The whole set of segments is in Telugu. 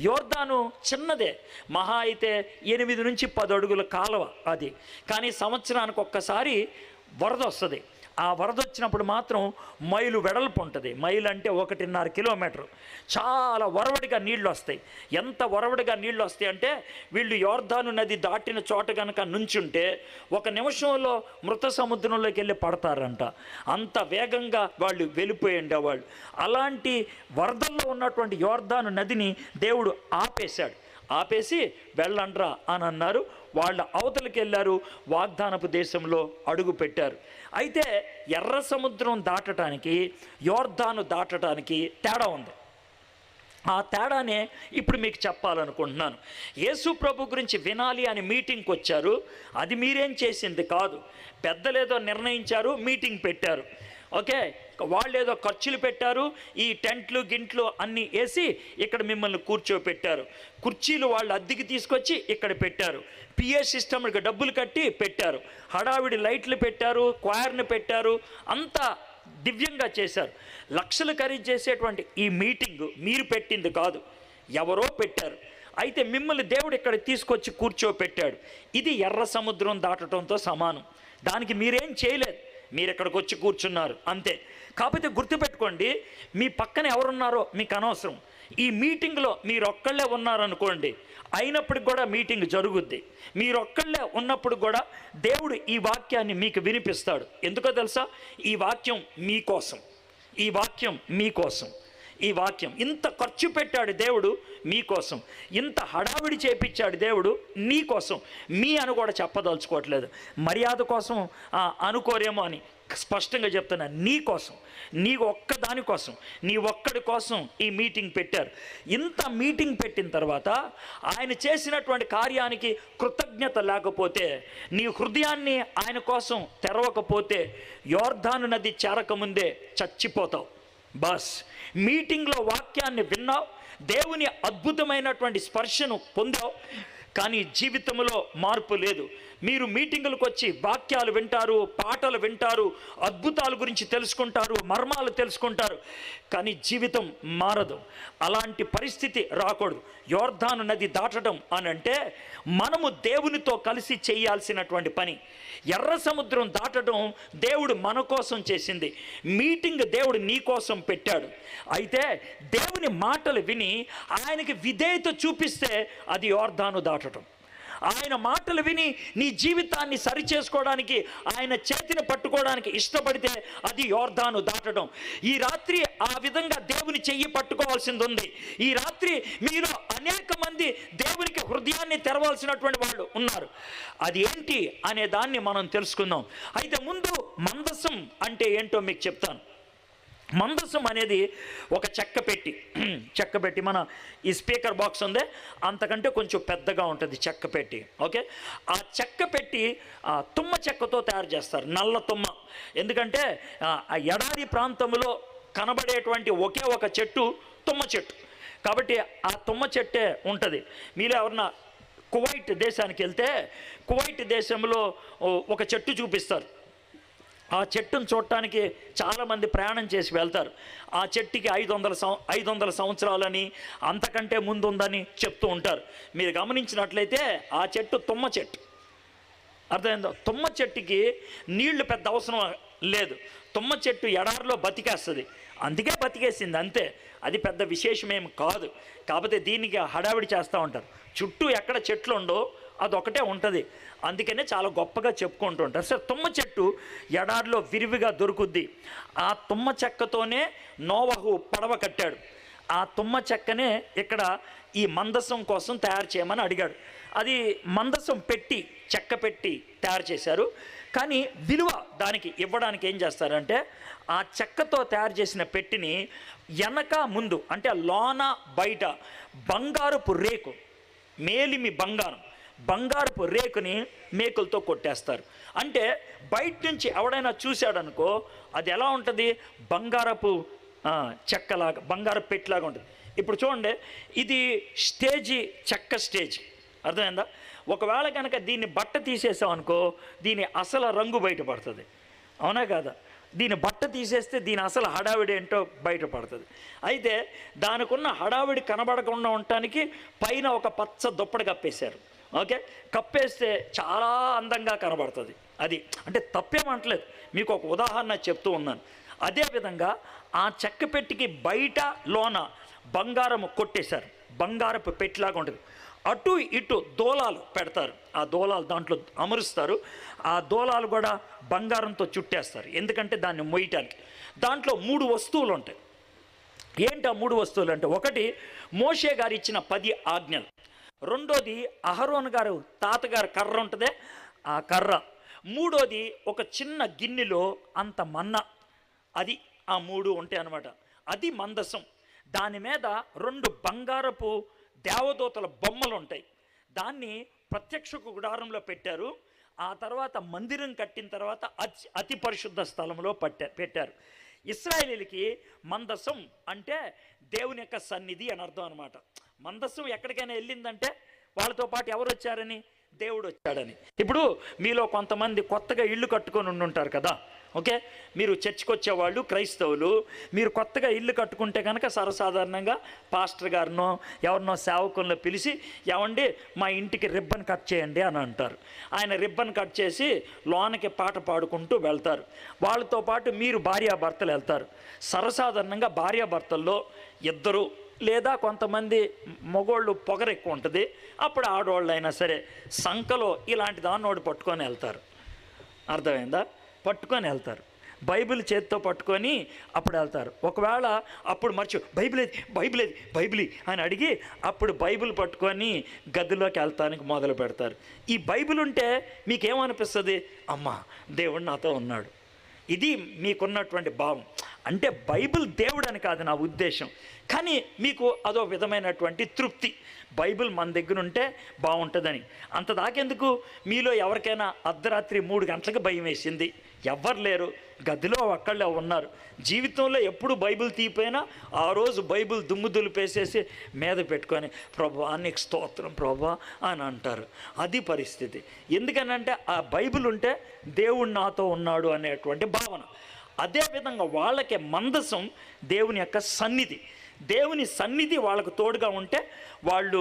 యోర్దాను చిన్నదే, మహా అయితే 8 నుంచి 10 అడుగుల కాలువ అది. కానీ సంవత్సరానికి ఒక్కసారి వరద వస్తుంది. ఆ వరద వచ్చినప్పుడు మాత్రం మైలు వెడల్పు ఉంటుంది. మైలు అంటే 1.5 కిలోమీటరు. చాలా వరవడిగా నీళ్ళు వస్తాయి. ఎంత వరవడిగా నీళ్ళు వస్తాయి అంటే వీళ్ళు యోర్దాను నది దాటిన చోట కనుక నుంచుంటే 1 నిమిషంలో మృత సముద్రంలోకి వెళ్ళి పడతారంట. అంత వేగంగా వాళ్ళు వెళ్ళిపోయి ఉండేవాళ్ళు. అలాంటి వరదల్లో ఉన్నటువంటి యోర్దాను నదిని దేవుడు ఆపేసి వెళ్ళండ్రా అని అన్నారు. వాళ్ళ అవతలికి వెళ్ళారు, వాగ్దానపు దేశంలో అడుగు పెట్టారు. అయితే ఎర్ర సముద్రం దాటడానికి యోర్దాను దాటడానికి తేడా ఉంది. ఆ తేడానే ఇప్పుడు మీకు చెప్పాలనుకుంటున్నాను. యేసు ప్రభు గురించి వినాలి అని మీటింగ్కి వచ్చారు. అది మీరేం చేసింది కాదు. పెద్దలేదో నిర్ణయించారు, మీటింగ్ పెట్టారు. ఓకే, వాళ్ళు ఏదో ఖర్చులు పెట్టారు, ఈ టెంట్లు గింట్లు అన్నీ వేసి ఇక్కడ మిమ్మల్ని కూర్చోపెట్టారు. కుర్చీలు వాళ్ళు అద్దెకి తీసుకొచ్చి ఇక్కడ పెట్టారు. పిఏ సిస్టమ్కి డబ్బులు కట్టి పెట్టారు. హడావిడి లైట్లు పెట్టారు, క్వైర్ని పెట్టారు, అంతా దివ్యంగా చేశారు. లక్షలు ఖరీదు చేసేటువంటి ఈ మీటింగ్ మీరు పెట్టింది కాదు, ఎవరో పెట్టారు. అయితే మిమ్మల్ని దేవుడు ఇక్కడ తీసుకొచ్చి కూర్చోపెట్టాడు. ఇది ఎర్ర సముద్రం దాటడంతో సమానం. దానికి మీరేం చేయలేదు, మీరు ఇక్కడికి వచ్చి కూర్చున్నారు అంతే. కాకపోతే గుర్తుపెట్టుకోండి, మీ పక్కన ఎవరున్నారో మీకు అనవసరం. ఈ మీటింగ్లో మీరొక్కళ్ళే ఉన్నారనుకోండి, అయినప్పటికి కూడా మీటింగ్ జరుగుద్ది. మీరొక్కళ్ళే ఉన్నప్పుడు కూడా దేవుడు ఈ వాక్యాన్ని మీకు వినిపిస్తాడు. ఎందుకో తెలుసా? ఈ వాక్యం మీకోసం, ఈ వాక్యం మీకోసం. ఈ వాక్యం ఇంత ఖర్చు పెట్టాడు దేవుడు మీకోసం, ఇంత హడావిడి చేపించాడు దేవుడు నీకోసం. మీ అని కూడా చెప్పదలుచుకోవట్లేదు, మర్యాద కోసం అనుకోరేమో అని స్పష్టంగా చెప్తున్నా. నీకోసం, నీ ఒక్కదాని కోసం, నీ ఒక్కడి కోసం ఈ మీటింగ్ పెట్టారు. ఇంత మీటింగ్ పెట్టిన తర్వాత ఆయన చేసినటువంటి కార్యానికి కృతజ్ఞత లేకపోతే, నీ హృదయాన్ని ఆయన కోసం తెరవకపోతే యోర్దాను నది చేరకముందే చచ్చిపోతావు. బస్, మీటింగ్లో వాక్యాన్ని విన్నావు, దేవుని అద్భుతమైనటువంటి స్పర్శను పొందావు, కానీ జీవితంలో మార్పు లేదు. మీరు మీటింగులకు వచ్చి వాక్యాలు వింటారు, పాటలు వింటారు, అద్భుతాల గురించి తెలుసుకుంటారు, మర్మాలు తెలుసుకుంటారు, కానీ జీవితం మారదు. అలాంటి పరిస్థితి రాకూడదు. యోర్దాను నది దాటడం అని అంటే మనము దేవునితో కలిసి చేయాల్సినటువంటి పని. ఎర్ర సముద్రం దాటడం దేవుడు మన కోసం చేసింది. మీటింగ్ దేవుడు నీ కోసం పెట్టాడు. అయితే దేవుని మాటలు విని ఆయనకి విధేయత చూపిస్తే అది యోర్దాను దాటడం. ఆయన మాటలు విని నీ జీవితాన్ని సరిచేసుకోవడానికి, ఆయన చేతిని పట్టుకోవడానికి ఇష్టపడితే అది యోర్దాను దాటడం. ఈ రాత్రి ఆ విధంగా దేవుని చెయ్యి పట్టుకోవాల్సింది ఉంది. ఈ రాత్రి మీలో అనేక మంది దేవునికి హృదయాన్ని తెరవాల్సినటువంటి వాళ్ళు ఉన్నారు. అది ఏంటి అనే దాన్ని మనం తెలుసుకుందాం. అయితే ముందు మందసం అంటే ఏంటో మీకు చెప్తాను. మందసం అనేది ఒక చెక్క పెట్టి మన ఈ స్పీకర్ బాక్స్ ఉందే అంతకంటే కొంచెం పెద్దగా ఉంటుంది చెక్క పెట్టి. ఓకే, ఆ చెక్క పెట్టి తుమ్మ చెక్కతో తయారు చేస్తారు, నల్ల తుమ్మ. ఎందుకంటే ఆ ఎడారి ప్రాంతంలో కనబడేటువంటి ఒకే ఒక చెట్టు తుమ్మ చెట్టు, కాబట్టి ఆ తుమ్మ చెట్టే ఉంటుంది. మీరు ఎవరన్నా కువైట్ దేశానికి వెళ్తే కువైట్ దేశంలో ఒక చెట్టు చూపిస్తారు. ఆ చెట్టును చూడటానికి చాలామంది ప్రయాణం చేసి వెళ్తారు. ఆ చెట్టుకి 500 సంవత్సరాలని, అంతకంటే ముందు ఉందని చెప్తూ ఉంటారు. మీరు గమనించినట్లయితే ఆ చెట్టు తుమ్మ చెట్టు. అర్థమైందో? తుమ్మ చెట్టుకి నీళ్లు పెద్ద అవసరం లేదు. తుమ్మ చెట్టు ఎడారిలో బతికేస్తుంది, అందుకే బతికేసింది అంతే. అది పెద్ద విశేషమేం కాదు. కాకపోతే దీనికి హడావిడి చేస్తూ ఉంటారు. చుట్టూ ఎక్కడ చెట్లు ఉండో అదొకటే ఉంటుంది, అందుకనే చాలా గొప్పగా చెప్పుకుంటూ ఉంటారు. సరే, తుమ్మ చెట్టు ఎడారిలో విరివిగా దొరుకుద్ది. ఆ తుమ్మ చెక్కతోనే నోవహు పడవ కట్టాడు. ఆ తుమ్మ చెక్కనే ఇక్కడ ఈ మందసం కోసం తయారు చేయమని అడిగాడు. అది మందసం పెట్టి, చెక్క పెట్టి తయారు చేశారు. కానీ విలువ దానికి ఇవ్వడానికి ఏం చేస్తారంటే, ఆ చెక్కతో తయారు చేసిన పెట్టిని వెనక ముందు అంటే లోన బయట బంగారపు రేకు, మేలిమి బంగారపు రేకుని మేకులతో కొట్టేస్తారు. అంటే బయట నుంచి ఎవడైనా చూశాడనుకో అది ఎలా ఉంటుంది, బంగారపు చెక్కలాగా, బంగారపు పెట్టిలాగా ఉంటుంది. ఇప్పుడు చూడండి, ఇది చెక్క స్టేజ్, అర్థమైందా? ఒకవేళ కనుక దీన్ని బట్ట తీసేసామనుకో దీని అసలు రంగు బయటపడుతుంది, అవునా కాదా? దీని బట్ట తీసేస్తే దీని అసలు హడావిడి ఏంటో బయటపడుతుంది. అయితే దానికి ఉన్న హడావిడి కనబడకుండా ఉండటానికి పైన ఒక పచ్చ దుప్పటి కప్పేశారు. ఓకే, కప్పేస్తే చాలా అందంగా కనబడుతుంది. అది అంటే తప్పేమంటలేదు, మీకు ఒక ఉదాహరణ చెప్తూ ఉన్నాను. అదేవిధంగా ఆ చెక్క పెట్టికి బయట లోన బంగారము కొట్టేశారు. బంగారపు పెట్టిలాగా ఉంటుంది. అటు ఇటు దూలాలు పెడతారు. ఆ దూలాలు దాంట్లో అమరుస్తారు. ఆ దూలాలు కూడా బంగారంతో చుట్టేస్తారు, ఎందుకంటే దాన్ని మొయ్యటానికి. దాంట్లో 3 వస్తువులు ఉంటాయి. ఏంటి ఆ 3 వస్తువులు అంటే, ఒకటి మోషే గారు ఇచ్చిన 10 ఆజ్ఞలు, రెండోది అహరోన్ గారు తాతగారు కర్ర ఉంటుందే ఆ కర్ర, మూడోది ఒక చిన్న గిన్నెలో అంత మన్నా. అది ఆ 3 ఉంటాయి అన్నమాట. అది మందసం. దాని మీద 2 బంగారపు దేవదూతల బొమ్మలు ఉంటాయి. దాన్ని ప్రత్యక్ష గుడారంలో పెట్టారు. ఆ తర్వాత మందిరం కట్టిన తర్వాత అతి పరిశుద్ధ స్థలంలో పెట్టారు. ఇశ్రాయేలీలకి మందసం అంటే దేవుని యొక్క సన్నిధి అని అర్థం అనమాట. మందసం ఎక్కడికైనా వెళ్ళిందంటే వాళ్ళతో పాటు ఎవరు వచ్చారని, దేవుడు వచ్చాడని. ఇప్పుడు మీలో కొంతమంది కొత్తగా ఇల్లు కట్టుకొని ఉండుంటారు కదా. ఓకే, మీరు చర్చికి వచ్చేవాళ్ళు క్రైస్తవులు, మీరు కొత్తగా ఇల్లు కట్టుకుంటే కనుక సర్వసాధారణంగా పాస్టర్ గారినో ఎవరినో సేవకులను పిలిచి, ఏమండి మా ఇంటికి రిబ్బన్ కట్ చేయండి అని అంటారు. ఆయన రిబ్బన్ కట్ చేసి లోనకి పాట పాడుకుంటూ వెళ్తారు. వాళ్ళతో పాటు మీరు భార్యాభర్తలు వెళ్తారు. సర్వసాధారణంగా భార్యాభర్తల్లో 2 లేదా కొంతమంది మగోళ్ళు పొగరు ఎక్కువ ఉంటుంది. అప్పుడు ఆడవాళ్ళు అయినా సరే సంఖలో ఇలాంటి దాన్నోడు పట్టుకొని వెళ్తారు. అర్థమైందా? పట్టుకొని వెళ్తారు. బైబిల్ చేతితో పట్టుకొని అప్పుడు వెళ్తారు. ఒకవేళ అప్పుడు బైబిల్ అని అడిగి అప్పుడు బైబిల్ పట్టుకొని గదిలోకి వెళ్తానికి మొదలు పెడతారు. ఈ బైబిల్ ఉంటే మీకేమనిపిస్తుంది? అమ్మా దేవుడు నాతో ఉన్నాడు. ఇది మీకున్నటువంటి భావం. అంటే బైబిల్ దేవుడు అని కాదు నా ఉద్దేశం, కానీ మీకు అదో విధమైనటువంటి తృప్తి. బైబిల్ మన దగ్గర ఉంటే బాగుంటుందని. అంత దాకెందుకు? మీలో ఎవరికైనా అర్ధరాత్రి 3 గంటలకు భయం వేసింది, ఎవ్వరు లేరు, గదిలో ఒక్కళ్ళే ఉన్నారు, జీవితంలో ఎప్పుడు బైబిల్ తీపోయినా ఆ రోజు బైబిల్ దుమ్ము దులిపేసేసి మీద పెట్టుకొని ప్రభువా నీకు స్తోత్రం ప్రభువా అని అంటారు. అది పరిస్థితి. ఎందుకనంటే ఆ బైబిల్ ఉంటే దేవుడు నాతో ఉన్నాడు అనేటువంటి భావన. అదేవిధంగా వాళ్ళకి మందసం దేవుని యొక్క సన్నిధి. దేవుని సన్నిధి వాళ్ళకు తోడుగా ఉంటే వాళ్ళు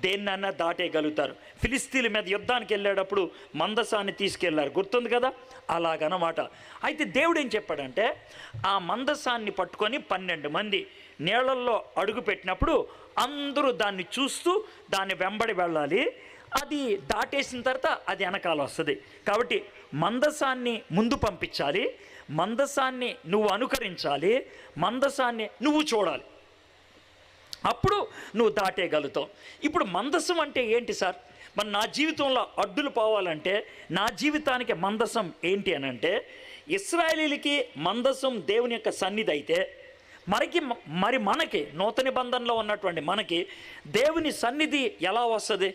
దేన్నైనా దాటేయగలుగుతారు. ఫిలిస్తీన్ల మీద యుద్ధానికి వెళ్ళేటప్పుడు మందసాన్ని తీసుకెళ్లారు, గుర్తుంది కదా, అలాగనమాట. అయితే దేవుడు ఏం చెప్పాడంటే, ఆ మందసాన్ని పట్టుకొని 12 మంది నీళ్ళల్లో అడుగు పెట్టినప్పుడు అందరూ దాన్ని చూస్తూ దాన్ని వెంబడి వెళ్ళాలి. అది దాటేసిన తర్వాత అది వెనకాల వస్తుంది. కాబట్టి మందసాన్ని ముందు పంపించాలి, మందసాన్ని నువ్వు అనుకరించాలి, మందసాన్ని నువ్వు చూడాలి, అప్పుడు నువ్వు దాటేయగలుగుతావు. ఇప్పుడు మందసం అంటే ఏంటి సార్? మరి నా జీవితంలో అడ్డులు పోవాలంటే నా జీవితానికి మందసం ఏంటి అని అంటే, ఇశ్రాయేలీలకి మందసం దేవుని యొక్క సన్నిధి అయితే మరి మనకి నూతన నిబంధనలో ఉన్నటువంటి మనకి దేవుని సన్నిధి ఎలా వస్తుంది?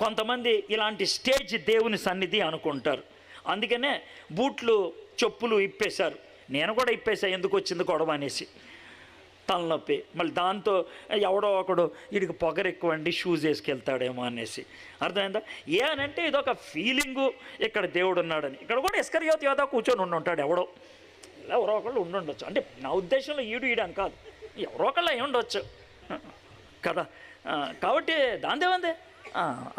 కొంతమంది ఇలాంటి స్టేజ్ దేవుని సన్నిధి అనుకుంటారు. అందుకనే బూట్లు చెప్పులు ఇప్పేశారు. నేను కూడా ఇప్పేసా, ఎందుకు వచ్చింది గొడవ అనేసి, తలనొప్పి. మళ్ళీ దాంతో ఎవడో ఒకడు వీడికి పొగరు ఎక్కువండి షూస్ వేసుకెళ్తాడేమో అనేసి. అర్థమైందా? ఏ అనంటే ఇదొక ఫీలింగు, ఇక్కడ దేవుడు ఉన్నాడని. ఇక్కడ కూడా ఇస్కరియోతు యోధా కూర్చొని ఉంటాడు ఎవడో, ఎవరో ఒకళ్ళు ఉండొచ్చు. అంటే నా ఉద్దేశంలో ఈడని కాదు, ఎవరో ఒకళ్ళు అయి ఉండొచ్చు కదా. కాబట్టి దాందేమంది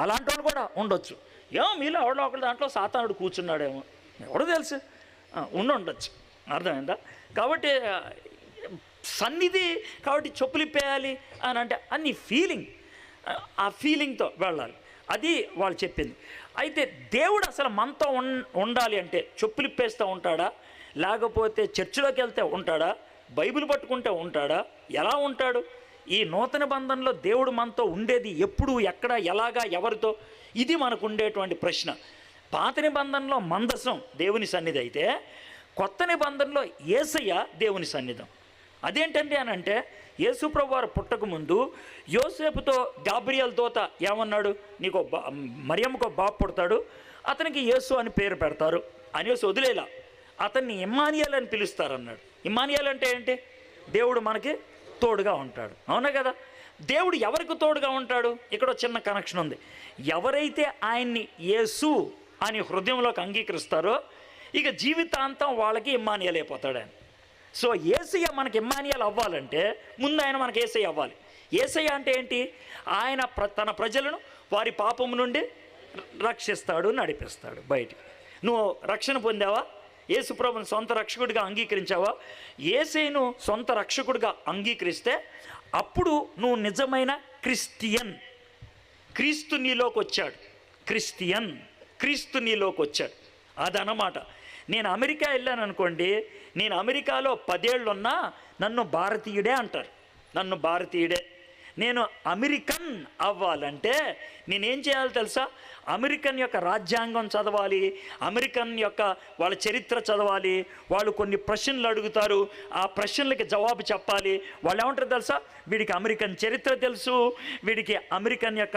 అలాంటి వాళ్ళు కూడా ఉండొచ్చు. ఏమో మీలో ఎవడో ఒకళ్ళు దాంట్లో సాతానుడు కూర్చున్నాడేమో, ఎవడో తెలుసు, ఉండొచ్చు. అర్థమైందా? కాబట్టి సన్నిధి, కాబట్టి చెప్పులు ఇప్పేయాలి అని అంటే అన్ని ఫీలింగ్, ఆ ఫీలింగ్తో వెళ్ళాలి. అది వాళ్ళు చెప్పింది. అయితే దేవుడు అసలు మనతో ఉండాలి అంటే చెప్పులు ఇప్పేస్తూ ఉంటాడా, లేకపోతే చర్చిలోకి వెళ్తే ఉంటాడా, బైబిల్ పట్టుకుంటే ఉంటాడా, ఎలా ఉంటాడు? ఈ నూతన బంధంలో దేవుడు మనతో ఉండేది ఎప్పుడు, ఎక్కడ, ఎలాగా, ఎవరితో? ఇది మనకు ఉండేటువంటి ప్రశ్న. పాత నిబంధనలో మందసం దేవుని సన్నిధి అయితే కొత్త నిబంధనలో యేసయ్య దేవుని సన్నిధం. అదేంటండి అని అంటే, యేసుప్రభు వారు పుట్టకముందు యోసేపుతో గాబ్రియల్ దూత ఏమన్నాడు? నీకు మరియమ్మకు బాబు పుడతాడు, అతనికి యేసు అని పేరు పెడతారు అనేసి వదిలేలా, అతన్ని ఇమ్మానియేల్ అని పిలుస్తారన్నాడు. ఇమ్మానియేల్ అంటే ఏంటి? దేవుడు మనకి తోడుగా ఉంటాడు. అవునా కదా? దేవుడు ఎవరికి తోడుగా ఉంటాడు? ఇక్కడ చిన్న కనెక్షన్ ఉంది. ఎవరైతే ఆయన్ని యేసు అని హృదయంలోకి అంగీకరిస్తారో, ఇక జీవితాంతం వాళ్ళకి ఇమ్మానియల్ అయిపోతాడు ఆయన. సో యేసయ్య మనకి ఇమ్మానియల్ అవ్వాలంటే ముందు ఆయన మనకి యేసయ్య అవ్వాలి. యేసయ్య అంటే ఏంటి? ఆయన తన ప్రజలను వారి పాపం నుండి రక్షిస్తాడు, నడిపిస్తాడు బయటికి. నువ్వు రక్షణ పొందావా? యేసు ప్రభువుని సొంత రక్షకుడిగా అంగీకరించావా? యేసయ్యను సొంత రక్షకుడిగా అంగీకరిస్తే అప్పుడు నువ్వు నిజమైన క్రిస్టియన్. క్రీస్తు నీలోకి వచ్చాడు. క్రిస్టియన్, క్రీస్తు నీలోకి వచ్చాడు. అదనమాట. నేను అమెరికా వెళ్ళాను అనుకోండి, నేను అమెరికాలో 10 ఏళ్ళు ఉన్నా నన్ను భారతీయుడే అంటారు, నన్ను భారతీయుడే. నేను అమెరికన్ అవ్వాలంటే నేనేం చేయాలి తెలుసా? అమెరికన్ యొక్క రాజ్యాంగం చదవాలి, అమెరికన్ యొక్క వాళ్ళ చరిత్ర చదవాలి. వాళ్ళు కొన్ని ప్రశ్నలు అడుగుతారు, ఆ ప్రశ్నలకి జవాబు చెప్పాలి. వాళ్ళు ఏమంటారు తెలుసా? వీడికి అమెరికన్ చరిత్ర తెలుసు, వీడికి అమెరికన్ యొక్క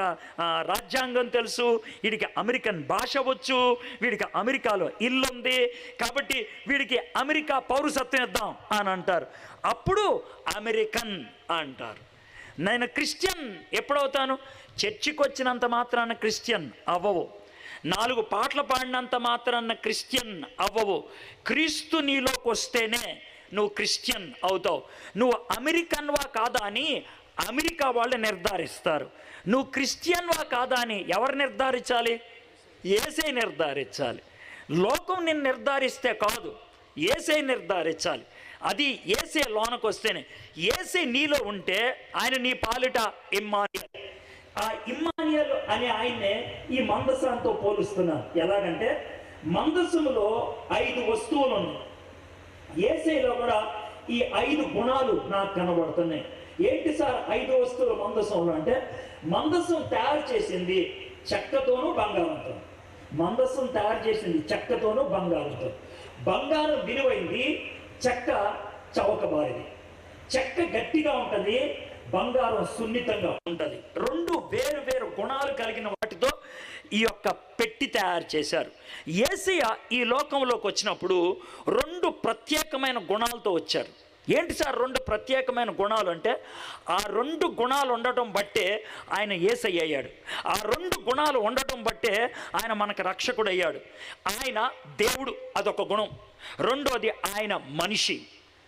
రాజ్యాంగం తెలుసు, వీడికి అమెరికన్ భాష వచ్చు, వీడికి అమెరికాలో ఇల్లు ఉంది, కాబట్టి వీడికి అమెరికా పౌరసత్వం ఇద్దాం అని అంటారు. అప్పుడు అమెరికన్ అంటారు. నేను క్రిస్టియన్ ఎప్పుడవుతాను? చర్చికి వచ్చినంత మాత్రాన క్రిస్టియన్ అవ్వవు, 4 పాటలు పాడినంత మాత్రాన క్రిస్టియన్ అవ్వవు. క్రీస్తు నీలోకి వస్తేనే నువ్వు క్రిస్టియన్ అవుతావు. నువ్వు అమెరికన్వా కాదా అని అమెరికా వాళ్ళు నిర్ధారిస్తారు. నువ్వు క్రిస్టియన్వా కాదా అని ఎవరు నిర్ధారించాలి? యేసయ్య నిర్ధారించాలి. లోకం నిన్ను నిర్ధారిస్తే కాదు, యేసయ్య నిర్ధారించాలి. అది యేసయ్య లోనకు వస్తేనే. యేసయ్య నీలో ఉంటే ఆయన నీ పాలిట ఇమ్మానియల్. ఆ ఇమ్మానియల్ అనే ఆయన్నే ఈ మందసంతో పోలుస్తున్నారు. ఎలాగంటే మందసములో 5 వస్తువులు ఉన్నాయి. యేసయ్యలో కూడా ఈ 5 గుణాలు నాకు కనబడుతున్నాయి. ఏంటి సార్ 5 వస్తువులు మందసంలో అంటే? మందసం తయారు చేసింది చెక్కతోనూ బంగారంతో. మందసం తయారు చేసింది చెక్కతోనూ బంగారంతో. బంగారం విలువైంది, చెక్క చవకబారిది. చెక్క గట్టిగా ఉంటుంది, బంగారం సున్నితంగా ఉంటుంది. 2 వేరు వేరు గుణాలు కలిగిన వాటితో ఈ యొక్క పెట్టి తయారు చేశారు. యేసయ్య ఈ లోకంలోకి వచ్చినప్పుడు 2 ప్రత్యేకమైన గుణాలతో వచ్చారు. ఏంటి సార్ 2 ప్రత్యేకమైన గుణాలు అంటే? ఆ 2 గుణాలు ఉండటం బట్టే ఆయన యేసయ్య అయ్యాడు. ఆ 2 గుణాలు ఉండటం బట్టే ఆయన మనకు రక్షకుడు అయ్యాడు. ఆయన దేవుడు, అదొక గుణం. రెండోది ఆయన మనిషి.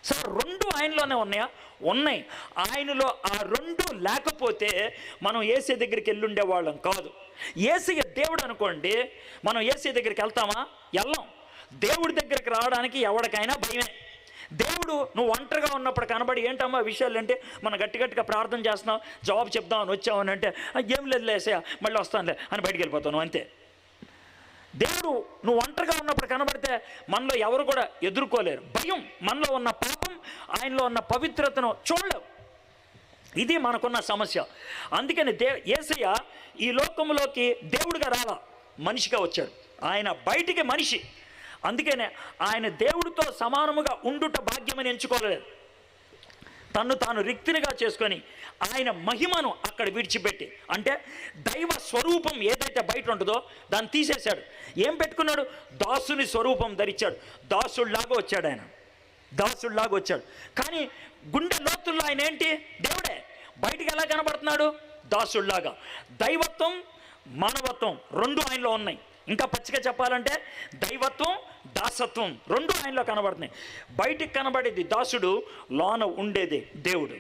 సార్ 2 ఆయనలోనే ఉన్నాయా? ఉన్నాయి. ఆయనలో ఆ 2 లేకపోతే మనం యేసయ్య దగ్గరికి వెళ్ళుండే వాళ్ళం కాదు. యేసయ్య దేవుడు అనుకోండి, మనం యేసయ్య దగ్గరికి వెళ్తామా? వెళ్ళాం. దేవుడి దగ్గరికి రావడానికి ఎవరికైనా భయమే. దేవుడు నువ్వు ఒంటరిగా ఉన్నప్పుడు కనబడి ఏంటమ్మా విషయాలు అంటే, మనం గట్టిగా ప్రార్థన చేస్తున్నాం, జవాబు చెప్దామని వచ్చామని అంటే ఏం లేదు యేసయ్య మళ్ళీ వస్తానులే అని బయటికి వెళ్ళిపోతాను అంతే. దేవుడు నువ్వు ఒంటరిగా ఉన్నప్పుడు కనబడితే మనలో ఎవరు కూడా ఎదుర్కోలేరు. భయం, మనలో ఉన్న పాపం, ఆయనలో ఉన్న పవిత్రతను చూడలేవు. ఇది మనకున్న సమస్య. అందుకని యేసయ్య ఈ లోకంలోకి దేవుడిగా రాలా, మనిషిగా వచ్చాడు. ఆయన బయటికి మనిషి. అందుకనే ఆయన దేవుడితో సమానముగా ఉండుట భాగ్యమని ఎంచుకోలేదు. తన్ను తాను రిక్తినిగా చేసుకొని ఆయన మహిమను అక్కడ విడిచిపెట్టి, అంటే దైవ స్వరూపం ఏదైతే బయట ఉంటుందో దాన్ని తీసేశాడు. ఏం పెట్టుకున్నాడు? దాసుని స్వరూపం ధరించాడు. దాసుడిలాగా వచ్చాడు ఆయన, దాసుడిలాగా వచ్చాడు. కానీ గుండె లోతుల్లో ఆయన ఏంటి? దేవుడే. బయటికి ఎలా కనబడుతున్నాడు? దాసుడిలాగా. దైవత్వం, మానవత్వం 2 ఆయనలో ఉన్నాయి. ఇంకా పచ్చిగా చెప్పాలంటే దైవత్వం, దాసత్వం 2 ఆయనలో కనబడుతున్నాయి. బయటికి కనబడేది దాసుడు, లోన ఉండేది దేవుడు.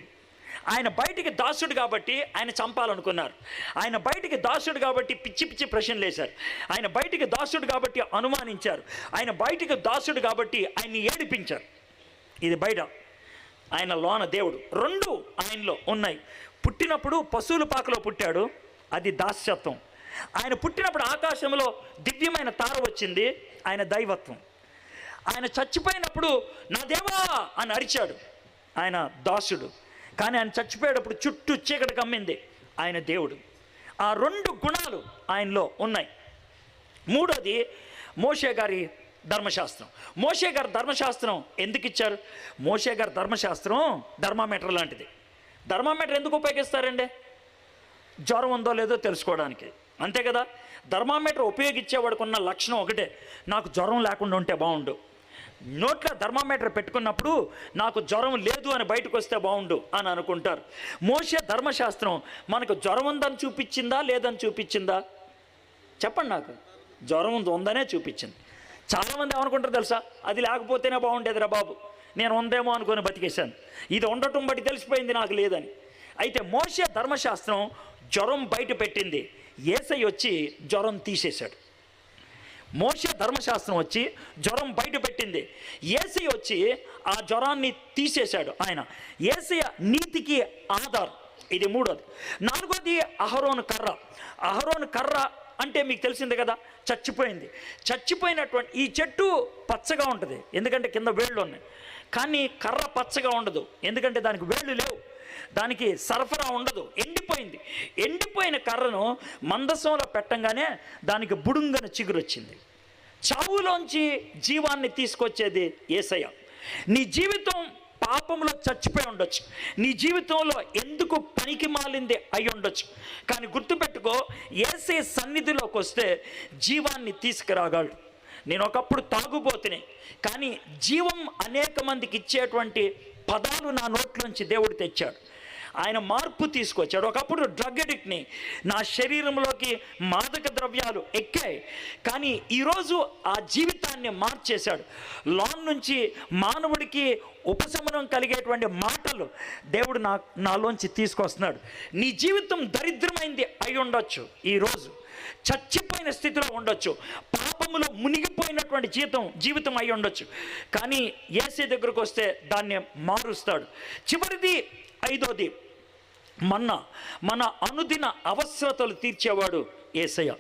ఆయన బయటికి దాసుడు కాబట్టి ఆయన చంపాలనుకున్నారు. ఆయన బయటికి దాసుడు కాబట్టి పిచ్చి పిచ్చి ప్రశ్నలు వేశారు. ఆయన బయటికి దాసుడు కాబట్టి అనుమానించారు. ఆయన బయటికి దాసుడు కాబట్టి ఆయన్ని ఏడిపించారు. ఇది బయట, ఆయన లోన దేవుడు. 2 ఆయనలో ఉన్నాయి. పుట్టినప్పుడు పశువుల పాకలో పుట్టాడు, అది దాస్యత్వం. ఆయన పుట్టినప్పుడు ఆకాశంలో దివ్యమైన తార వచ్చింది, ఆయన దైవత్వం. ఆయన చచ్చిపోయినప్పుడు నా దేవా అని అరిచాడు, ఆయన దాసుడు. కానీ ఆయన చచ్చిపోయేటప్పుడు చుట్టూ చీకటి కమ్మింది, ఆయన దేవుడు. ఆ 2 గుణాలు ఆయనలో ఉన్నాయి. మూడోది మోషే గారి ధర్మశాస్త్రం. మోషే గారి ధర్మశాస్త్రం ఎందుకు ఇచ్చారు? మోషే గారి ధర్మశాస్త్రం థర్మామీటర్ లాంటిది. థర్మామీటర్ ఎందుకు ఉపయోగిస్తారండి? జ్వరం ఉందో లేదో తెలుసుకోవడానికి, అంతే కదా. థర్మామీటర్ ఉపయోగించేవాడికి ఉన్న లక్షణం ఒకటే, నాకు జ్వరం లేకుండా ఉంటే బాగుండు. నోట్లో థర్మామీటర్ పెట్టుకున్నప్పుడు నాకు జ్వరం లేదు అని బయటకు వస్తే బాగుండు అని అనుకుంటారు. మోషే ధర్మశాస్త్రం మనకు జ్వరం ఉందని చూపించిందా లేదని చూపించిందా? చెప్పండి నాకు. జ్వరం ఉందనే చూపించింది. చాలామంది ఏమనుకుంటారు తెలుసా, అది లేకపోతేనే బాగుండేదిరా బాబు, నేను ఉందేమో అనుకొని బతికేశాను, ఇది ఉండటం బట్టి తెలిసిపోయింది నాకు లేదని. అయితే మోషే ధర్మశాస్త్రం జ్వరం బయట పెట్టింది, యేసయ్య వచ్చి జ్వరం తీసేశాడు. మోషే ధర్మశాస్త్రం వచ్చి జ్వరం బయట పెట్టింది, యేసయ్య వచ్చి ఆ జ్వరాన్ని తీసేశాడు. ఆయన యేసయ్య నీతికి ఆధారం. ఇది మూడోది. నాలుగోది అహరోను కర్ర. అహరోను కర్ర అంటే మీకు తెలిసిందే కదా, చచ్చిపోయింది. చచ్చిపోయినటువంటి ఈ చెట్టు పచ్చగా ఉంటుంది, ఎందుకంటే కింద వేళ్ళు ఉన్నాయి. కానీ కర్ర పచ్చగా ఉండదు, ఎందుకంటే దానికి వేళ్ళు లేవు, దానికి సరఫరా ఉండదు, ఎండిపోయింది. ఎండిపోయిన కర్రను మందసంలో పెట్టంగానే దానికి బుడుంగన చిగురు వచ్చింది. చావులోంచి జీవాన్ని తీసుకొచ్చేది యేసయ్య. నీ జీవితం పాపంలో చచ్చిపోయి ఉండొచ్చు, నీ జీవితంలో ఎందుకు పనికి మాలింది అయి ఉండొచ్చు, కానీ గుర్తుపెట్టుకో, యేసయ్య సన్నిధిలోకి వస్తే జీవాన్ని తీసుకురాగలడు. నేను ఒకప్పుడు తాగుబోతునే, కానీ జీవం అనేక మందికి ఇచ్చేటువంటి పదాలు నా నోట్లోంచి దేవుడు తెచ్చాడు. ఆయన మార్పు తీసుకొచ్చాడు. ఒకప్పుడు డ్రగ్ అడిక్ట్ని, నా శరీరంలోకి మాదక ద్రవ్యాలు ఎక్కాయి, కానీ ఈరోజు ఆ జీవితాన్ని మార్చేశాడు. లోన్ నుంచి మానవుడికి ఉపశమనం కలిగేటువంటి మాటలు దేవుడు నాలోంచి తీసుకొస్తున్నాడు. నీ జీవితం దరిద్రమైంది అయి ఉండొచ్చు, ఈరోజు చచ్చిపోయిన స్థితిలో ఉండొచ్చు, పాపములో మునిగిపోయినటువంటి జీవితం అయి ఉండొచ్చు, కానీ యేసయ్య దగ్గరకు వస్తే దాన్ని మారుస్తాడు. చివరిది ఐదోది మన అనుదిన అవసరతలు తీర్చేవాడు యేసయ్య.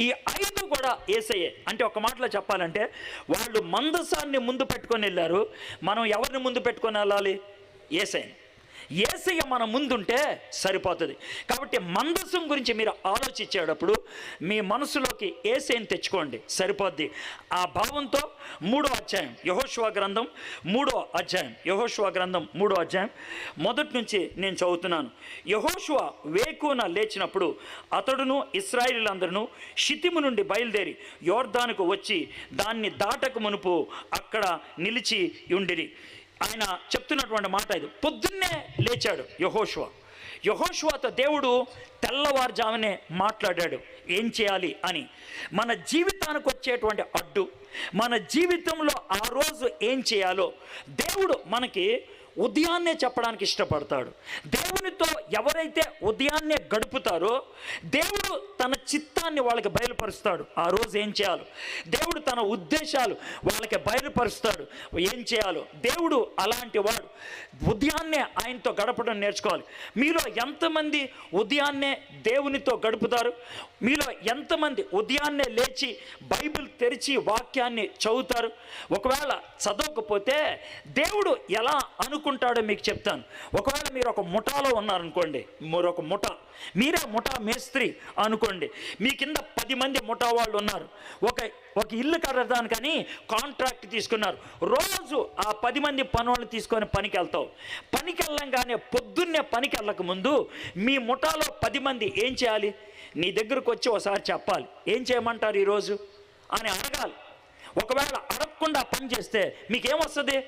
ఈ ఐదు కూడా యేసయ్యే. అంటే ఒక మాటలో చెప్పాలంటే, వాళ్ళు మందసాన్ని ముందు పెట్టుకొని వెళ్ళారు, మనం ఎవరిని ముందు పెట్టుకొని వెళ్ళాలి? యేసయ్యని. యేసయ్య మన ముందుంటే సరిపోతుంది. కాబట్టి మందసం గురించి మీరు ఆలోచించేటప్పుడు మీ మనసులోకి యేసయ్యని తెచ్చుకోండి, సరిపోద్ది. ఆ భావంతో 3వ అధ్యాయం యెహోషువ గ్రంథం 3వ అధ్యాయం యెహోషువ గ్రంథం 3వ అధ్యాయం మొదటి నుంచి నేను చదువుతున్నాను. యెహోషువ వేకున లేచినప్పుడు అతడును ఇశ్రాయేలీయులందరూ షితిము నుండి బయలుదేరి యోర్దానుకు వచ్చి దాన్ని దాటక మునుపు అక్కడ నిలిచి ఉండిరి. ఆయన చెప్తున్నటువంటి మాట ఇది. పొద్దున్నే లేచాడు యెహోషువతో దేవుడు తెల్లవారుజామునే మాట్లాడాడు ఏం చేయాలి అని. మన జీవితానికి వచ్చేటువంటి అడ్డు, మన జీవితంలో ఆ రోజు ఏం చేయాలో దేవుడు మనకి ఉదయాన్నే చెప్పడానికి ఇష్టపడతాడు. దేవునితో ఎవరైతే ఉదయాన్నే గడుపుతారో దేవుడు తన చిత్తాన్ని వాళ్ళకి బయలుపరుస్తాడు. ఆ రోజు ఏం చేయాలో దేవుడు తన ఉద్దేశాలు వాళ్ళకి బయలుపరుస్తాడు, ఏం చేయాలో. దేవుడు అలాంటి వాడు. ఉదయాన్నే ఆయనతో గడపడం నేర్చుకోవాలి. మీలో ఎంతమంది ఉదయాన్నే దేవునితో గడుపుతారు? మీలో ఎంతమంది ఉదయాన్నే లేచి బైబిల్ తెరిచి వాక్యాన్ని చదువుతారు? ఒకవేళ చదవకపోతే దేవుడు ఎలా అనుకుంటాడో మీకు చెప్తాను. ఒకవేళ మీరు ఒక ముఠాలో ఉన్నారనుకోండి, మీరే ముఠా మేస్త్రి అనుకోండి, మీ కింద 10 మంది ముఠా వాళ్ళు ఉన్నారు. ఒక ఇల్లు కట్టడానికని కాంట్రాక్ట్ తీసుకున్నారు. రోజు ఆ 10 మంది పనులను తీసుకొని పనికి వెళ్తావు. పనికి వెళ్ళంగానే పొద్దున్నే పనికి వెళ్ళక ముందు మీ ముఠాలో 10 మంది ఏం చేయాలి? నీ దగ్గరకు వచ్చి ఒకసారి చెప్పాలి, ఏం చేయమంటారు ఈరోజు అని అడగాలి. ఒకవేళ అడగకుండా పని చేస్తే మీకేమొస్తుంది?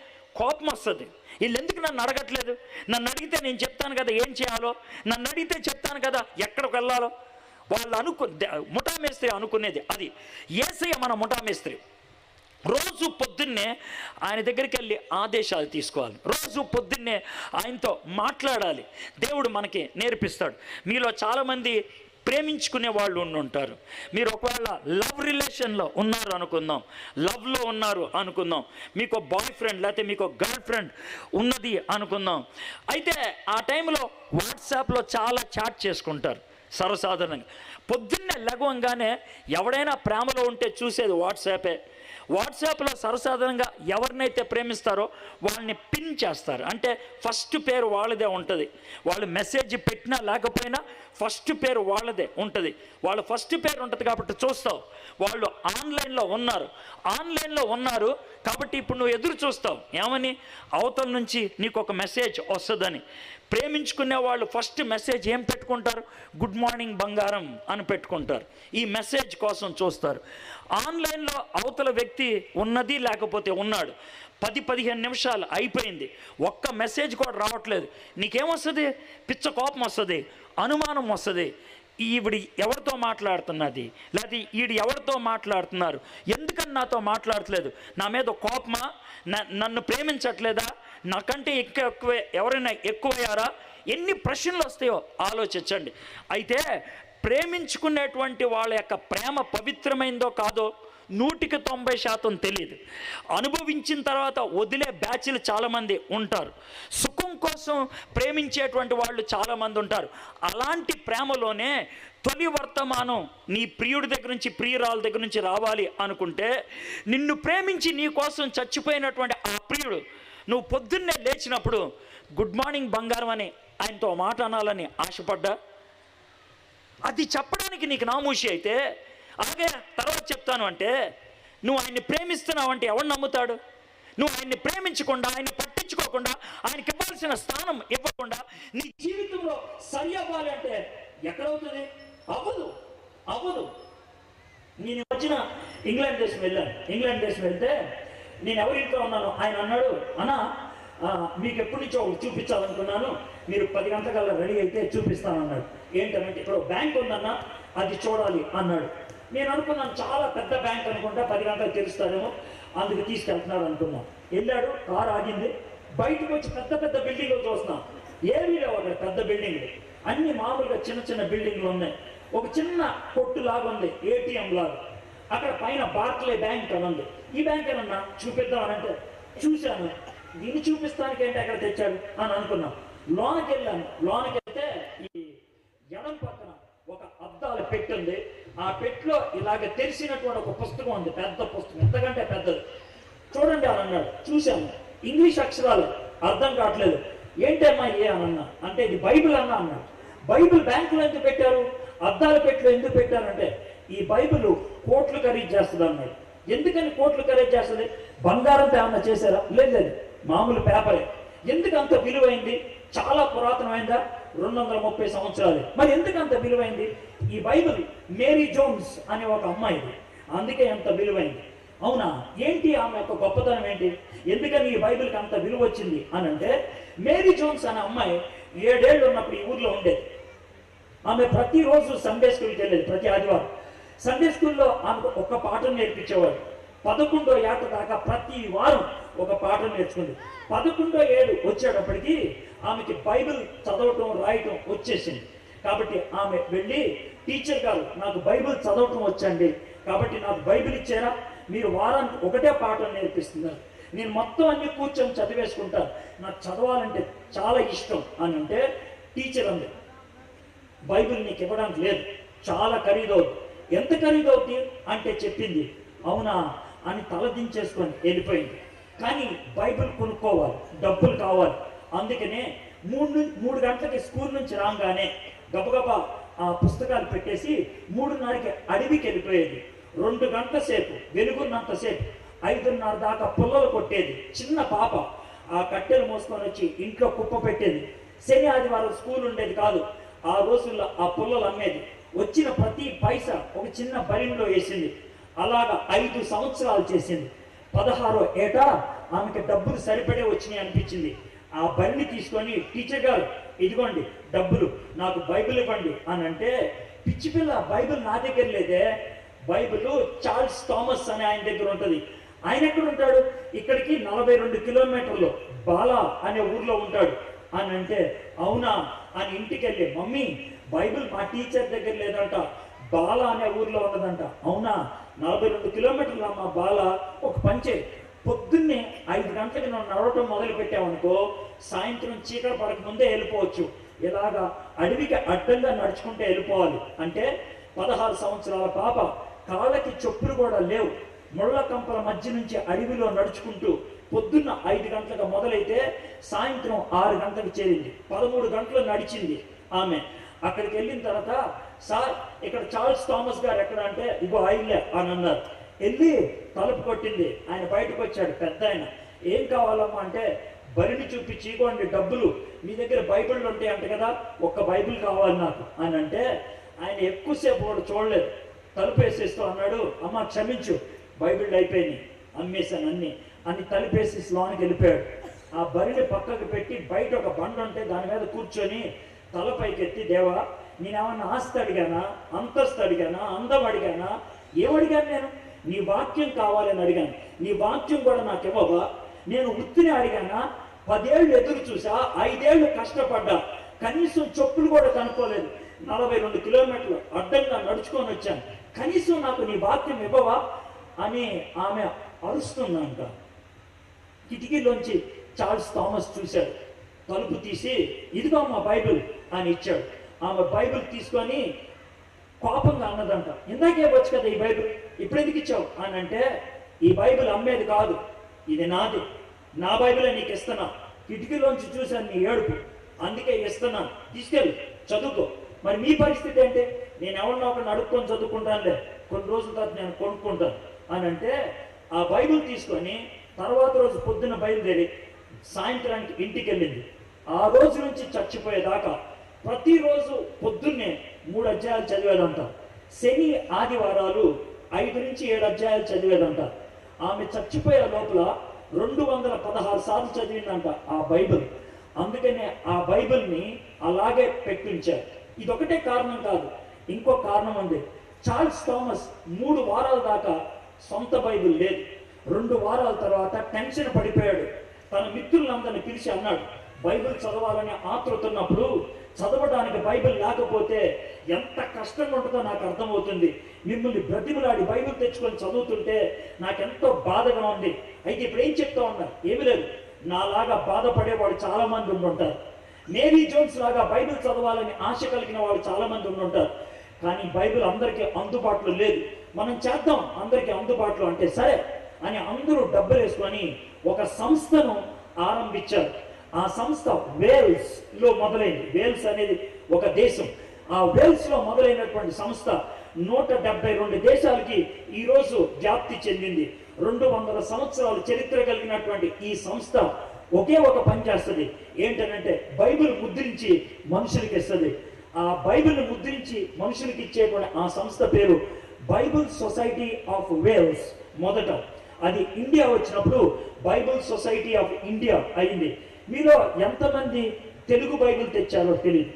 కోపం వస్తుంది. వీళ్ళు ఎందుకు నన్ను అడగట్లేదు? నన్ను అడిగితే నేను చెప్తాను కదా ఏం చేయాలో, నన్ను అడిగితే చెప్తాను కదా ఎక్కడికి వెళ్ళాలో. వాళ్ళు ముఠా మేస్త్రి అనుకునేది అది. యేసయ్య మన ముఠా మేస్త్రి. రోజు పొద్దున్నే ఆయన దగ్గరికి వెళ్ళి ఆదేశాలు తీసుకోవాలి, రోజు పొద్దున్నే ఆయనతో మాట్లాడాలి. దేవుడు మనకి నేర్పిస్తాడు. మీలో చాలామంది ప్రేమించుకునే వాళ్ళు ఉంటారు. మీరు ఒకవేళ లవ్ రిలేషన్లో ఉన్నారు అనుకుందాం, లవ్లో ఉన్నారు అనుకుందాం, మీకు బాయ్ ఫ్రెండ్ లేకపోతే మీకు గర్ల్ ఫ్రెండ్ ఉన్నది అనుకుందాం. అయితే ఆ టైంలో వాట్సాప్లో చాలా చాట్ చేసుకుంటారు సర్వసాధారణంగా. పొద్దున్నే లెగవంగానే ఎవడైనా ప్రేమలో ఉంటే చూసేది వాట్సాప్లో సర్వసాధారణంగా ఎవరినైతే ప్రేమిస్తారో వాళ్ళని పిన్ చేస్తారు. అంటే ఫస్ట్ పేరు వాళ్ళదే ఉంటుంది. వాళ్ళు మెసేజ్ పెట్టినా లేకపోయినా ఫస్ట్ పేరు వాళ్ళదే ఉంటుంది. వాళ్ళ ఫస్ట్ పేరు ఉంటుంది కాబట్టి చూస్తావు వాళ్ళు ఆన్లైన్లో ఉన్నారు కాబట్టి ఇప్పుడు నువ్వు ఎదురు చూస్తావు ఏమని? అవతల నుంచి నీకు ఒక మెసేజ్ వస్తుందని. ప్రేమించుకునే వాళ్ళు ఫస్ట్ మెసేజ్ ఏం పెట్టుకుంటారు? గుడ్ మార్నింగ్ బంగారం అని పెట్టుకుంటారు. ఈ మెసేజ్ కోసం చూస్తారు. ఆన్లైన్లో అవతల వ్యక్తి ఉన్నది లేకపోతే ఉన్నాడు, 10-15 నిమిషాలు అయిపోయింది, ఒక్క మెసేజ్ కూడా రావట్లేదు. నీకేమొస్తుంది? పిచ్చ కోపం వస్తుంది, అనుమానం వస్తుంది. ఈవిడి ఎవరితో మాట్లాడుతున్నది, లేకపోతే ఈడు ఎవరితో మాట్లాడుతున్నారు, ఎందుకని నాతో మాట్లాడట్లేదు, నా మీద కోపమా, నన్ను ప్రేమించట్లేదా, నాకంటే ఎక్కువ ఎవరైనా ఎక్కువయ్యారా, ఎన్ని ప్రశ్నలు వస్తాయో ఆలోచించండి. అయితే ప్రేమించుకునేటువంటి వాళ్ళ యొక్క ప్రేమ పవిత్రమైందో కాదో 190% తెలియదు. అనుభవించిన తర్వాత వదిలే బ్యాచ్లు చాలామంది ఉంటారు. సుఖం కోసం ప్రేమించేటువంటి వాళ్ళు చాలామంది ఉంటారు. అలాంటి ప్రేమలోనే తొలి వర్తమానం నీ ప్రియుడి దగ్గర నుంచి, ప్రియురాల దగ్గర నుంచి రావాలి అనుకుంటే, నిన్ను ప్రేమించి నీ కోసం చచ్చిపోయినటువంటి ఆ ప్రియుడు నువ్వు పొద్దున్నే లేచినప్పుడు గుడ్ మార్నింగ్ బంగారం అని ఆయనతో మాట అనాలని ఆశపడ్డా, అది చెప్పడానికి నీకు నామూషి అయితే, అలాగే తర్వాత చెప్తాను అంటే, నువ్వు ఆయన్ని ప్రేమిస్తున్నావు అంటే ఎవడు నమ్ముతాడు? నువ్వు ఆయన్ని ప్రేమించకుండా, ఆయన్ని పట్టించుకోకుండా, ఆయనకి ఇవ్వాల్సిన స్థానం ఇవ్వకుండా నీ జీవితంలో సరి అవ్వాలి అంటే ఎక్కడవుతుంది? అవ్వదు. నేను వచ్చిన ఇంగ్లాండ్ దేశం వెళ్ళాను. ఇంగ్లాండ్ దేశం వెళ్తే నేను ఎవరింట్లో ఉన్నాను, ఆయన అన్నాడు, అన్నా మీకు ఎప్పటి నుంచో చూపించాలనుకున్నాను, మీరు 10 గంటలకల్లా రెడీ అయితే చూపిస్తానన్నాడు. ఏంటంటే ఇక్కడ బ్యాంక్ ఉందన్నా, అది చూడాలి అన్నాడు. నేను అనుకున్నాను చాలా పెద్ద బ్యాంక్ అనుకుంటా, 10 గంటలకు తెలుస్తాడేమో, అందుకు తీసుకెళ్తున్నాడు అనుకున్నాను. వెళ్ళాడు, కారు ఆగింది, బయటకు వచ్చి పెద్ద పెద్ద బిల్డింగ్లు చూస్తున్నాం. ఏమీ లేవు అక్కడ పెద్ద బిల్డింగ్లు, అన్ని మామూలుగా చిన్న చిన్న బిల్డింగ్లు ఉన్నాయి. ఒక చిన్న కొట్టు లాగా ఉంది, ఏటీఎం లాగా. అక్కడ పైన బార్క్లే బ్యాంక్ అని ఉంది. ఈ బ్యాంక్ ఏమన్నా చూపిద్దామనంటే చూశాను, దీన్ని చూపిస్తానికి ఏంటి అక్కడ తెచ్చాడు అని అనుకున్నాం. లోనకి వెళ్ళాను. లోనకి వెళ్తే ఈ ఎడం పక్కన ఒక అద్దాల పెట్టి ఉంది. ఆ పెట్టిలో ఇలాగ తెరిచినటువంటి ఒక పుస్తకం ఉంది, పెద్ద పుస్తకం, ఎంతకంటే పెద్దది. చూడండి అని అన్నాడు. చూశాను, ఇంగ్లీష్ అక్షరాలు అర్థం కావట్లేదు. ఏంటమ్మా ఏ అని అన్నా అంటే, ఇది బైబిల్ అన్నా అన్నాడు. బైబిల్ బ్యాంకులో ఎందుకు పెట్టారు, అద్దాల పెట్టిలో ఎందుకు పెట్టారంటే, ఈ బైబిల్ కోట్లు ఖరీదు చేస్తుంది అన్నాడు. ఎందుకని కోట్లు ఖరీదు చేస్తుంది? బంగారంతో ఏమన్నా చేశారా? లేదు, మామూలు పేపరే. ఎందుకు అంత విలువైంది? చాలా పురాతనమైందా? 230 సంవత్సరాలు. మరి ఎందుకు అంత విలువైంది? ఈ బైబిల్ మేరీ జోన్స్ అనే ఒక అమ్మాయిది, అందుకే అంత విలువైంది. అవునా? ఏంటి ఆమె యొక్క గొప్పతనం ఏంటి? ఎందుకని ఈ బైబిల్కి అంత విలువ వచ్చింది అని అంటే, మేరీ జోన్స్ అనే అమ్మాయి 7 ఏళ్ళు ఉన్నప్పుడు ఈ ఊర్లో ఉండేది. ఆమె ప్రతిరోజు సండే స్కూల్కి వెళ్ళేది, ప్రతి ఆదివారం. సండే స్కూల్లో ఆమెకు ఒక పాఠం నేర్పించేవాడు. 11వ ఏట దాకా ప్రతి వారం ఒక పాఠం నేర్చుకుంది. 11వ ఏడు వచ్చేటప్పటికి ఆమెకి బైబిల్ చదవటం, రాయటం వచ్చేసింది. కాబట్టి ఆమె వెళ్ళి, టీచర్ గారు నాకు బైబిల్ చదవటం వచ్చండి, కాబట్టి నాకు బైబిల్ ఇచ్చారా, మీరు వారానికి ఒకటే పాఠం నేర్పిస్తున్నారు, నేను మొత్తం అన్ని కూర్చొని చదివేసుకుంటాను, నాకు చదవాలంటే చాలా ఇష్టం అని అంటే, టీచర్ అంది, బైబిల్ నీకు ఇవ్వడానికి లేదు, చాలా ఖరీదవుతుంది. ఎంత ఖరీదవుతుంది అంటే చెప్పింది. అవునా అని తలదించేసుకొని వెళ్ళిపోయింది. కానీ బైబిల్ కొనుక్కోవాలి, డబ్బులు కావాలి. అందుకనే 3 గంటలకి స్కూల్ నుంచి రాగానే గబగబా ఆ పుస్తకాలు పెట్టేసి 3:30కి అడవికి వెళ్ళిపోయేది. 2 గంటల సేపు వెలుగున్నంతసేపు 5:30 దాకా పుల్లలు కొట్టేది. చిన్న పాప ఆ కట్టెలు మోసుకొని వచ్చి ఇంట్లో కుప్ప పెట్టేది. శని ఆదివారం స్కూల్ ఉండేది కాదు. ఆ రోజుల్లో ఆ పుల్లలు అమ్మేది. వచ్చిన ప్రతి పైసా ఒక చిన్న బరిలో వేసింది. అలాగా 5 సంవత్సరాలు చేసింది. 16వ ఏట ఆమెకి డబ్బులు సరిపడే వచ్చినాయి అనిపించింది. ఆ బరిని తీసుకొని, టీచర్ గారు ఇదిగోండి డబ్బులు, నాకు బైబిల్ ఇవ్వండి అని అంటే, పిచ్చి పిల్ల, బైబిల్ నా దగ్గర లేదే, బైబిల్ చార్ల్స్ థామస్ అనే ఆయన దగ్గర ఉంటుంది. ఆయన ఎక్కడ ఉంటాడు? ఇక్కడికి 42 కిలోమీటర్లు బాలా అనే ఊర్లో ఉంటాడు అని అంటే, అవునా అని ఇంటికి వెళ్ళి, మమ్మీ బైబిల్ మా టీచర్ దగ్గర లేదంట, బాలా అనే ఊర్లో ఉన్నదంట. అవునా, 42 కిలోమీటర్లు మా బాల. ఒక పంచే, పొద్దున్నే 5 గంటలకి నువ్వు నడవటం మొదలు పెట్టావనుకో, సాయంత్రం చీకటి పడక ముందే వెళ్ళిపోవచ్చు. ఇలాగా అడవికి అడ్డంగా నడుచుకుంటే వెళ్ళిపోవాలి. అంటే 16 సంవత్సరాల పాప, కాళ్ళకి చెప్పులు కూడా లేవు, ముళ్ళ కంపల మధ్య నుంచి అడవిలో నడుచుకుంటూ పొద్దున్న 5 గంటలకు మొదలైతే సాయంత్రం 6 గంటలకు చేరింది. 13 గంటలు నడిచింది ఆమె. అక్కడికి వెళ్ళిన తర్వాత, సార్ ఇక్కడ చార్ల్స్ థామస్ గారు ఎక్కడ అంటే, ఇగో ఆయనే అని అన్నారు. వెళ్ళి తలుపు కొట్టింది. ఆయన బయటకు వచ్చాడు, పెద్ద ఆయన. ఏం కావాలమ్మా అంటే, బరిని చూపించి, ఇగోండి డబ్బులు, మీ దగ్గర బైబిళ్ళు ఉంటాయి అంట కదా, ఒక్క బైబిల్ కావాలి నాకు అని అంటే, ఆయన ఎక్కువసేపు కూడా చూడలేదు, తలుపు వేసేస్తూ అన్నాడు, అమ్మ క్షమించు, బైబిళ్ళు అయిపోయినాయి, అమ్మేశాను అన్ని అని తలుపేసి లోనికి వెళ్ళిపోయాడు. ఆ బరిని పక్కకు పెట్టి బయట ఒక బండ ఉంటే దాని మీద కూర్చొని తలపైకి ఎత్తి, దేవా నేనేమన్నా ఆస్తి అడిగానా, అంతస్తు అడిగానా, అందం అడిగానా, ఏమడిగాను నేను? నీ వాక్యం కావాలని అడిగాను. నీ వాక్యం కూడా నాకు ఇవ్వవా? నేను వృత్తిని అడిగానా? 10 ఏళ్ళు ఎదురు చూసా, 5 ఏళ్ళు కష్టపడ్డా, కనీసం చెప్పులు కూడా కనుక్కోలేదు, 42 కిలోమీటర్లు అడ్డంగా నడుచుకొని వచ్చాను, కనీసం నాకు నీ వాక్యం ఇవ్వవా అని ఆమె అరుస్తుందంట. కిటికీలోంచి చార్ల్స్ థామస్ చూశాడు, తలుపు తీసి ఇదిగో మా బైబిల్ అని ఇచ్చాడు. ఆమె బైబిల్ తీసుకొని కోపంగా అన్నదంట, ఇందాకే వచ్చు కదా ఈ బైబిల్, ఇప్పుడు ఎందుకు ఇచ్చావు అని అంటే, ఈ బైబిల్ అమ్మేది కాదు, ఇది నాది, నా బైబిలే నీకు ఇస్తున్నా, కిటికీలోంచి చూశాను నీ ఏడుపు, అందుకే ఇస్తున్నాను, తీసుకెళ్ళి చదువుకో. మరి మీ పరిస్థితి ఏంటి? నేను ఎవరినో ఒకరిని అడుక్కొని చదువుకుంటానులే, కొన్ని రోజుల తర్వాత నేను కొనుక్కుంటాను అని అంటే, ఆ బైబిల్ తీసుకొని తర్వాత రోజు పొద్దున్న బయలుదేరి సాయంత్రానికి ఇంటికి వెళ్ళింది. ఆ రోజు నుంచి చచ్చిపోయేదాకా ప్రతిరోజు పొద్దున్నే 3 అధ్యాయాలు చదివేదంట. శని ఆదివారాలు 5 నుంచి 7 అధ్యాయాలు చదివేదంట. ఆమె చచ్చిపోయే లోపల 216 సార్లు చదివిందంట ఆ బైబిల్. అందుకనే ఆ బైబిల్ని అలాగే పెట్టించారు. ఇదొకటే కారణం కాదు, ఇంకో కారణం ఉంది. చార్ల్స్ థామస్ 3 వారాల దాకా సొంత బైబిల్ లేదు. 2 వారాల తర్వాత టెన్షన్ పడిపోయాడు. తన మిత్రులందరిని పిలిచి అన్నాడు, బైబిల్ చదవాలని ఆతృతున్నప్పుడు చదవడానికి బైబిల్ లేకపోతే ఎంత కష్టంగా ఉంటుందో నాకు అర్థమవుతుంది. మిమ్మల్ని బ్రతిమలాడి బైబిల్ తెచ్చుకొని చదువుతుంటే నాకెంతో బాధగా ఉంది. అయితే ఇప్పుడు ఏం చెప్తా ఉన్నా? ఏమి లేదు, నాలాగా బాధపడేవాడు చాలా మంది ఉండుంటారు. మేరీ జోన్స్ లాగా బైబిల్ చదవాలని ఆశ కలిగిన వాడు చాలా మంది ఉండుంటారు. కానీ బైబిల్ అందరికీ అందుబాటులో లేదు. మనం చేద్దాం అందరికీ అందుబాటులో అంటే సరే అని అందరూ డబ్బులు వేసుకొని ఒక సంస్థను ఆరంభించారు. ఆ సంస్థ వేల్స్ లో మొదలైంది. వేల్స్ అనేది ఒక దేశం. ఆ వేల్స్ లో మొదలైనటువంటి సంస్థ 172 దేశాలకి ఈరోజు వ్యాప్తి చెందింది. 200 సంవత్సరాల చరిత్ర కలిగినటువంటి ఈ సంస్థ ఒకే ఒక పని చేస్తుంది. ఏంటనంటే బైబిల్ ముద్రించి మనుషులకి ఇస్తుంది. ఆ బైబిల్ ముద్రించి మనుషులకి ఇచ్చేటువంటి ఆ సంస్థ పేరు బైబిల్ సొసైటీ ఆఫ్ వేల్స్. మొదట అది ఇండియా వచ్చినప్పుడు బైబిల్ సొసైటీ ఆఫ్ ఇండియా అయింది. మీలో ఎంతమంది తెలుగు బైబిల్ తెచ్చారో తెలియదు.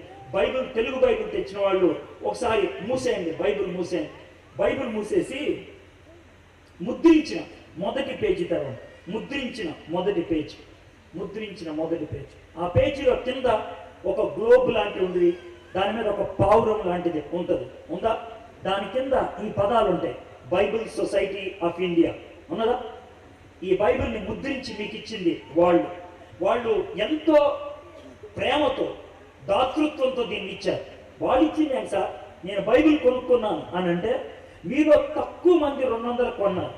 తెలుగు బైబిల్ తెచ్చిన వాళ్ళు ఒకసారి మూసేయండి, బైబిల్ మూసేయండి. బైబిల్ మూసేసి ముద్రించిన మొదటి పేజీ తెరవండి. ముద్రించిన మొదటి పేజీ. ఆ పేజీలో కింద ఒక గ్లోబ్ లాంటిది ఉంది, దాని మీద ఒక పావురం లాంటిది ఉంటుంది. ఉందా? దాని కింద ఈ పదాలు ఉంటాయి, బైబిల్ సొసైటీ ఆఫ్ ఇండియా ఉన్నదా? ఈ బైబిల్ని ముద్రించి మీకు ఇచ్చింది వాళ్ళు ఎంతో ప్రేమతో దాతృత్వంతో దీన్ని ఇచ్చారు. వాళ్ళు ఇచ్చింది ఏంటి సార్? నేను బైబిల్ కొనుక్కున్నాను అని అంటే, మీలో తక్కువ మంది 200 కొన్నారు,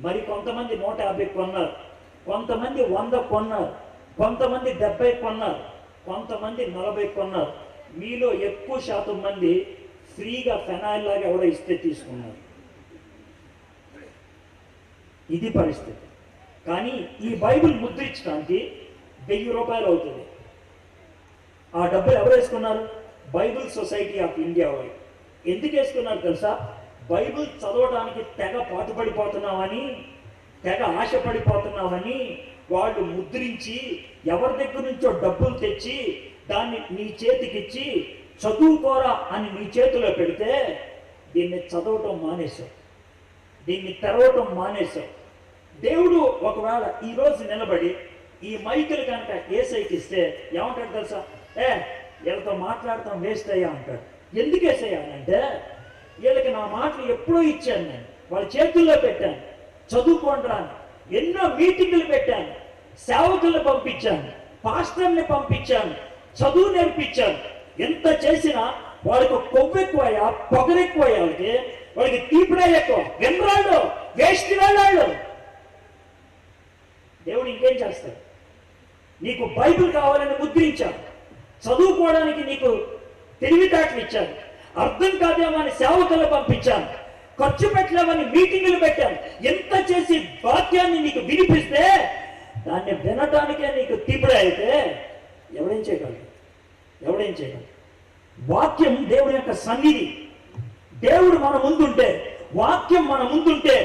మరి కొంతమంది 150 కొన్నారు, కొంతమంది 100 కొన్నారు, కొంతమంది 70 కొన్నారు, కొంతమంది 40 కొన్నారు. మీలో ఎక్కువ శాతం మంది ఫ్రీగా ఫెనాయిల్ లాగా ఎవడో ఇస్తే తీసుకున్నారు. ఇది పరిస్థితి. కానీ ఈ బైబిల్ ముద్రించడానికి 1000 రూపాయలు అవుతుంది. ఆ డబ్బులు ఎవరు వేసుకున్నారు? బైబిల్ సొసైటీ ఆఫ్ ఇండియా వాళ్ళు. ఎందుకు వేసుకున్నారు తెలుసా? బైబిల్ చదవడానికి తెగ పాటుపడిపోతున్నామని, తెగ ఆశపడిపోతున్నామని వాళ్ళు ముద్రించి ఎవరి దగ్గర నుంచో డబ్బులు తెచ్చి దాన్ని నీ చేతికిచ్చి చదువుకోరా అని నీ చేతిలో పెడితే దీన్ని చదవటం మానేశావు, దీన్ని తెరవటం మానేశావు. దేవుడు ఒకవేళ ఈరోజు నిలబడి ఈ మైకులు కనుక ఏసైకి ఇస్తే ఏమంటాడు తెలుసా? వీళ్ళతో మాట్లాడతాం వేస్ట్ అయ్యా అంటాడు. ఎందుకు వేసేయాలంటే, వీళ్ళకి నా మాటలు ఎప్పుడూ ఇచ్చాను, నేను వాళ్ళ చేతుల్లో పెట్టాను, చదువుకోండి రాని ఎన్నో మీటింగులు పెట్టాను, సేవకులను పంపించాను, పాస్టర్ని పంపించాను, చదువు నేర్పించాను. ఎంత చేసినా వాళ్ళకి కొవ్వు ఎక్కువయ్యా, పొగరెక్కువయ్యా, వాళ్ళకి తీపిడా ఎక్కువ, వెన్రాళ్ళు వేస్ట్ వాళ్ళు. దేవుడు ఇంకేం చేస్తాడు? నీకు బైబిల్ కావాలని ముద్రించాడు, చదువుకోవడానికి నీకు తెలివితేటలు ఇచ్చాను, అర్థం కాదేమో అని సేవకులు పంపించాను, ఖర్చు పెట్టలేమని మీటింగులు పెట్టాను. ఎంత చేసి వాక్యాన్ని నీకు వినిపిస్తే దాన్ని వినటానికే నీకు తీపిడా అయితే ఎవడేం చేయగలడు? వాక్యం దేవుడి యొక్క సన్నిధి. దేవుడు మన ముందుంటే, వాక్యం మన ముందుంటే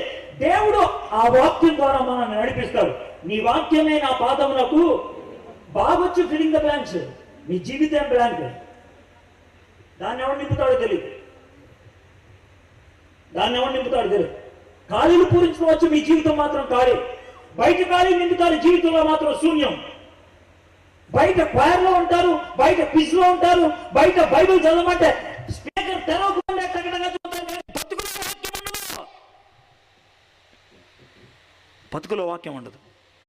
దేవుడు ఆ వాక్యం ద్వారా మనల్ని నడిపిస్తాడు. నీ వాక్యమే నా పాదములకు బాగొచ్చు. Filling the blanks. నీ జీవితం బ్లాంక్. దాన్ని ఎవరు నింపుతాడో తెలియదు. ఖాళీలు పూరించుకోవచ్చు, మీ జీవితం మాత్రం ఖాళీ. బయట ఖాళీ నింపుతారు, జీవితంలో మాత్రం శూన్యం. బయట క్వైర్లో ఉంటారు, బయట క్విజ్లో ఉంటారు, బయట బైబిల్ చదవమంటే స్పీకర్ తెరవకుండా బతుకులో వాక్యం ఉండదు.